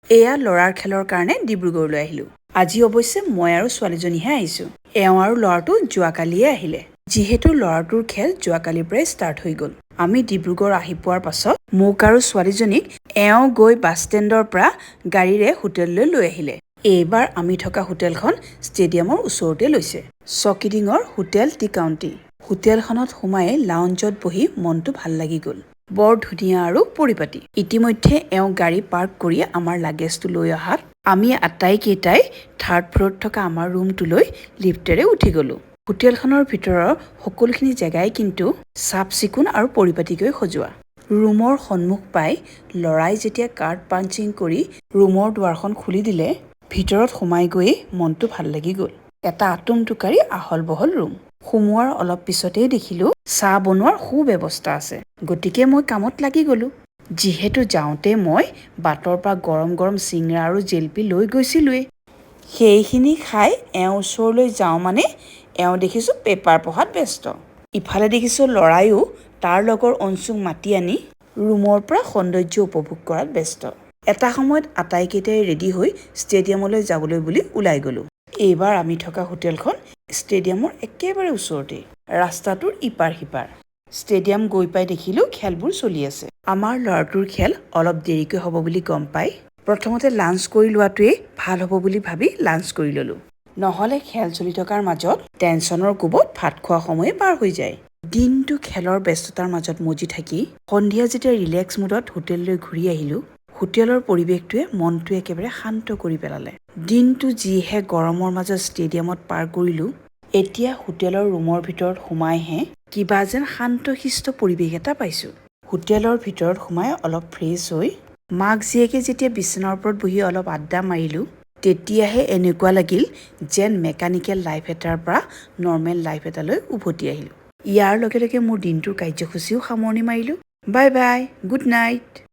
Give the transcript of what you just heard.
এয়া ল'ৰাৰ খেলৰ কাৰণে ডিব্ৰুগড়লৈ আহিলোঁ। আজি অৱশ্যে মই আৰু ছোৱালীজনীহে আহিছোঁ। এওঁ আৰু ল'ৰাটো যোৱাকালিয়ে আহিলে। যিহেতু ল'ৰাটোৰ খেল যোৱাকালিৰ পৰাই ষ্টাৰ্ট হৈ গ'ল। আমি ডিব্ৰুগড় আহি পোৱাৰ পাছত মোক আৰু ছোৱালীজনীক এওঁ গৈ বাছ ষ্টেণ্ডৰ পৰা গাড়ীৰে হোটেললৈ লৈ আহিলে। এইবাৰ আমি থকা হোটেলখন ষ্টেডিয়ামৰ ওচৰতে লৈছে। চকিডিঙৰ হোটেল টি কাউণ্টি। হোটেলখনত সোমাই লাউঞ্জত বহি মনটো ভাল লাগি গ'ল। বৰ ধুনীয়া আৰু পৰিপাটি। ইতিমধ্যে এওঁ গাড়ী পাৰ্ক কৰি আমাৰ লাগেজটো লৈ অহাত আমি আটাইকেইটাই থাৰ্ড ফ্ল'ৰত থকা আমাৰ ৰুমটোলৈ লিফ্টেৰে উঠি গ'লোঁ। হোটেলখনৰ ভিতৰৰ সকলোখিনি জেগাই কিন্তু চাফ চিকুণ আৰু পৰিপাটিকৈ সজোৱা। ৰুমৰ সন্মুখ পাই ল'ৰাই যেতিয়া কাৰ্ড পাঞ্চিং কৰি ৰুমৰ দুৱাৰখন খুলি দিলে, ভিতৰত সোমাই গৈয়ে মনটো ভাল লাগি গ'ল। এটা আটোমটোকাৰী আহল বহল ৰুম। সোমোৱাৰ অলপ পিছতেই দেখিলোঁ চাহ বনোৱাৰ সুব্যৱস্থা আছে। গতিকে মই কামত লাগি গ'লোঁ। যিহেতু যাওঁতে মই বাটৰ পৰা গৰম গৰম চিংৰা আৰু জেলপি লৈ গৈছিলোৱেই। সেইখিনি খাই এওঁ ওচৰলৈ যাওঁ মানে এওঁ দেখিছোঁ পেপাৰ পঢ়াত ব্যস্ত। ইফালে দেখিছোঁ ল'ৰায়ো তাৰ লগৰ অঞ্চুক মাতি আনি ৰুমৰ পৰা সৌন্দৰ্য উপভোগ কৰাত ব্যস্ত। এটা সময়ত আটাইকেইটাই ৰেডি হৈ ষ্টেডিয়ামলৈ যাবলৈ বুলি ওলাই গ'লোঁ। এইবাৰ আমি থকা হোটেলখন ষ্টেডিয়ামৰ একেবাৰে ওচৰতেই। ৰাস্তাটোৰ ইপাৰ সিপাৰ। ষ্টেডিয়াম গৈ পাই দেখিলোঁ খেলবোৰ চলি আছে। আমাৰ ল'ৰাটোৰ খেল অলপ দেৰিকৈ হ'ব বুলি গম পাই প্ৰথমতে লাঞ্চ কৰি লোৱাটোৱেই ভাল হ'ব বুলি ভাবি লাঞ্চ কৰি ল'লোঁ। নহ'লে খেল চলি থকাৰ মাজত টেনচনৰ কোবত ভাত খোৱা সময়ে পাৰ হৈ যায়। দিনটো খেলৰ ব্যস্ততাৰ মাজত মজি থাকি সন্ধিয়া যেতিয়া ৰিলেক্স মুডত হোটেললৈ ঘূৰি আহিলোঁ, হোটেলৰ পৰিৱেশটোৱে মনটো একেবাৰে শান্ত কৰি পেলালে। দিনটো যিহে গৰমৰ মাজত ষ্টেডিয়ামত পাৰ কৰিলোঁ, এতিয়া হোটেলৰ ৰুমৰ ভিতৰত সোমাইহে কিবা যেন শান্তশিষ্ট পৰিৱেশ এটা পাইছোঁ। হোটেলৰ ভিতৰত সোমাই অলপ ফ্ৰেছ হৈ মাক জীয়েকে যেতিয়া বিচনাৰ ওপৰত বহি অলপ আড্ডা মাৰিলোঁ, তেতিয়াহে এনেকুৱা লাগিল যেন মেকানিকেল লাইফ এটাৰ পৰা নৰ্মেল লাইফ এটালৈ উভতি আহিলোঁ। ইয়াৰ লগে লগে মোৰ দিনটোৰ কাৰ্যসূচীও সামৰণি মাৰিলোঁ। Bye bye, good night.